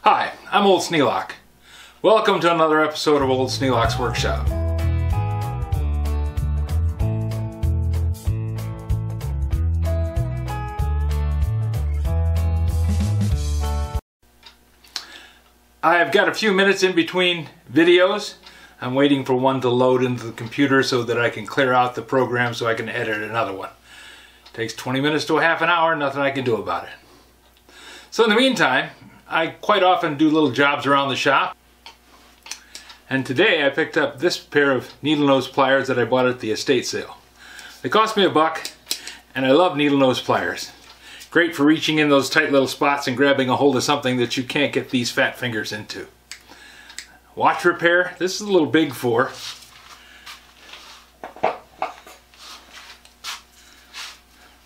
Hi, I'm Old Sneelock. Welcome to another episode of Old Sneelock's Workshop. I've got a few minutes in between videos. I'm waiting for one to load into the computer so that I can clear out the program so I can edit another one. It takes 20 minutes to a half an hour, nothing I can do about it. So in the meantime, I quite often do little jobs around the shop. And today I picked up this pair of needle nose pliers that I bought at the estate sale. They cost me $1, and I love needle nose pliers. Great for reaching in those tight little spots and grabbing a hold of something that you can't get these fat fingers into. Watch repair, this is a little big for.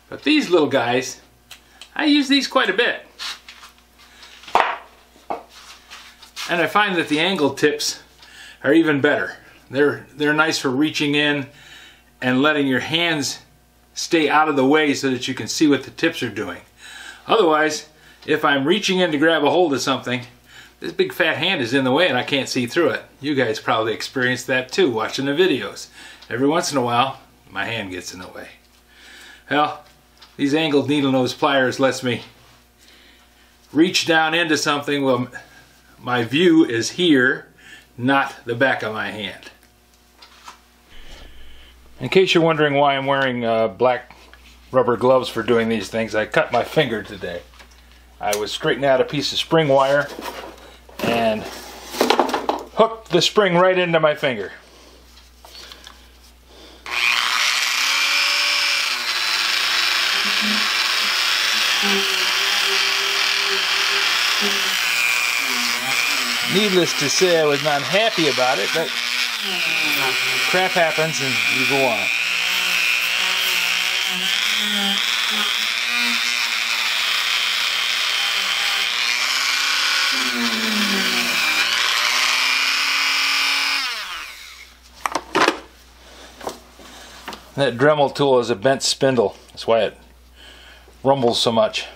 But these little guys, I use these quite a bit. And I find that the angled tips are even better. They're nice for reaching in and letting your hands stay out of the way so that you can see what the tips are doing. Otherwise, if I'm reaching in to grab a hold of something, this big fat hand is in the way and I can't see through it. You guys probably experienced that too watching the videos. Every once in a while, my hand gets in the way. Well, these angled needle nose pliers lets me reach down into something. Well, my view is here, not the back of my hand. In case you're wondering why I'm wearing black rubber gloves for doing these things, I cut my finger today. I was straightening out a piece of spring wire and hooked the spring right into my finger. Needless to say, I was not happy about it, but crap happens and you go on. That Dremel tool is a bent spindle. That's why it rumbles so much.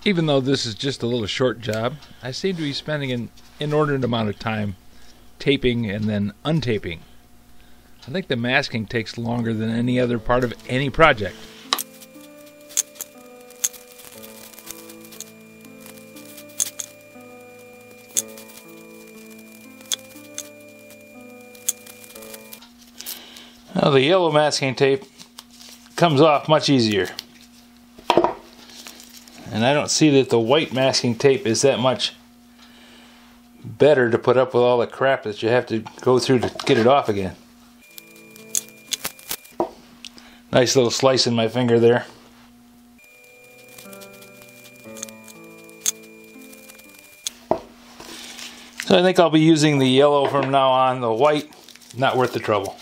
Even though this is just a little short job, I seem to be spending an inordinate amount of time taping and then untaping. I think the masking takes longer than any other part of any project. Now the yellow masking tape comes off much easier. And I don't see that the white masking tape is that much better to put up with all the crap that you have to go through to get it off again. Nice little slice in my finger there. So I think I'll be using the yellow from now on. The white, not worth the trouble.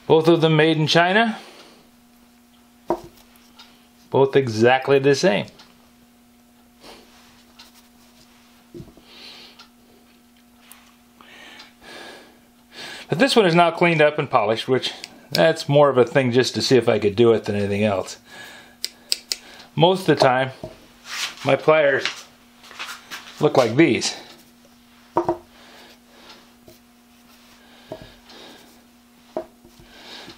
Both of them made in China. Both exactly the same. But this one is now cleaned up and polished, which that's more of a thing just to see if I could do it than anything else. Most of the time, my pliers look like these.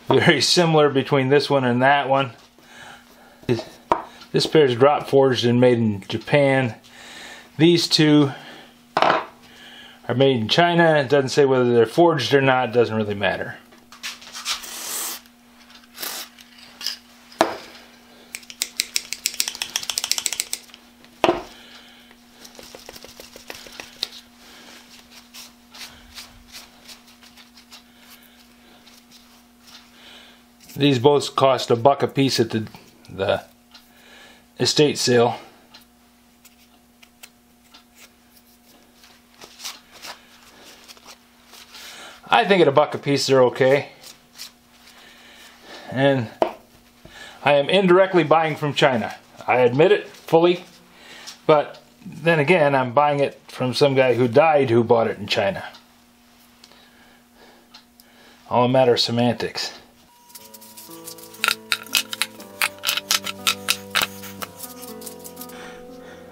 Very similar between this one and that one. This pair is drop forged and made in Japan. These two are made in China. It doesn't say whether they're forged or not. It doesn't really matter. These both cost $1 a piece at the estate sale. I think at $1 a piece they're okay. And I am indirectly buying from China. I admit it fully. But then again, I'm buying it from some guy who died who bought it in China. All a matter of semantics.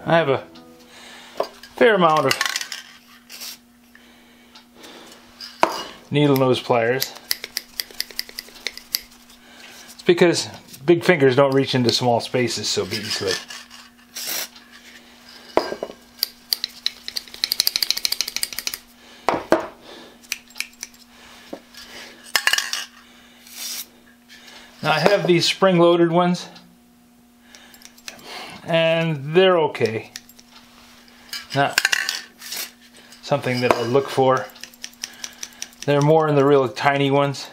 I have a fair amount of needle nose pliers. It's because big fingers don't reach into small spaces so easily. Now I have these spring-loaded ones, and they're okay. Not something that I look for. They're more in the real tiny ones.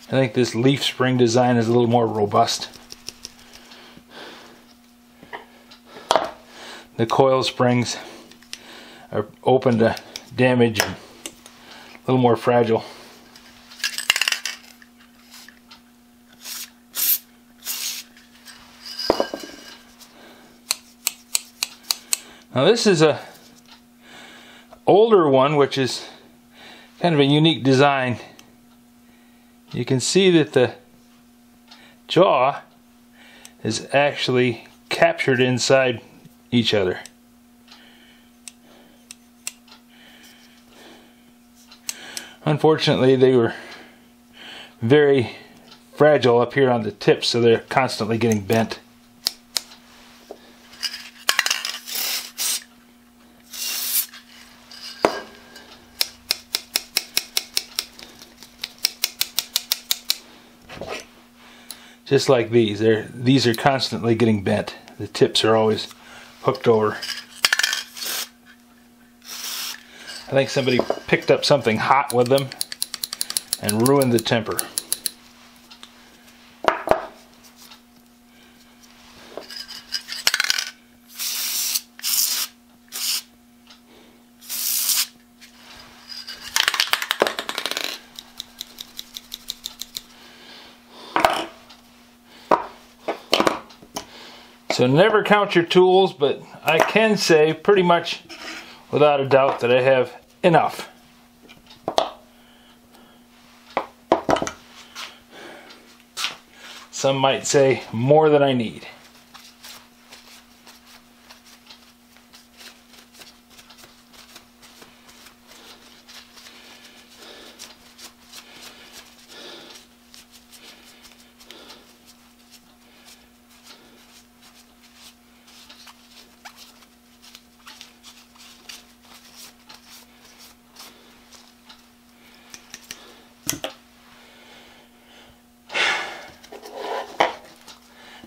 I think this leaf spring design is a little more robust. The coil springs are open to damage and a little more fragile. Now this is a older one, which is kind of a unique design. You can see that the jaw is actually captured inside each other. Unfortunately, they were very fragile up here on the tips, so they're constantly getting bent. Just like these. These are constantly getting bent. The tips are always hooked over. I think somebody picked up something hot with them and ruined the temper. So never count your tools, but I can say pretty much without a doubt that I have enough. Some might say more than I need.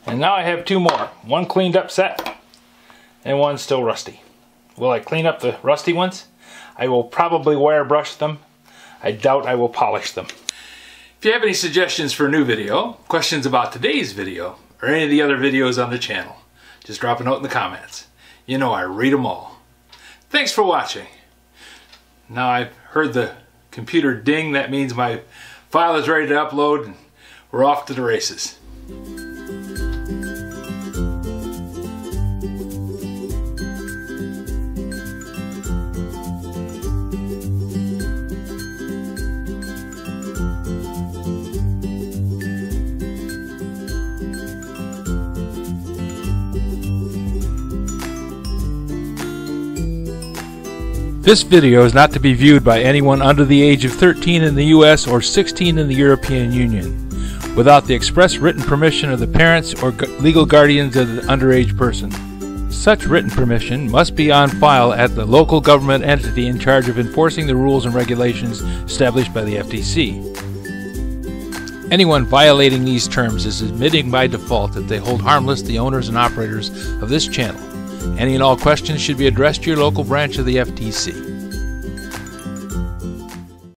And now I have two more. One cleaned up set and one still rusty. Will I clean up the rusty ones? I will probably wire brush them. I doubt I will polish them. If you have any suggestions for a new video, questions about today's video, or any of the other videos on the channel, just drop a note in the comments. You know I read them all. Thanks for watching. Now I've heard the computer ding. That means my file is ready to upload and we're off to the races. This video is not to be viewed by anyone under the age of 13 in the US or 16 in the European Union, without the express written permission of the parents or legal guardians of the underage person. Such written permission must be on file at the local government entity in charge of enforcing the rules and regulations established by the FTC. Anyone violating these terms is admitting by default that they hold harmless the owners and operators of this channel. Any and all questions should be addressed to your local branch of the FTC.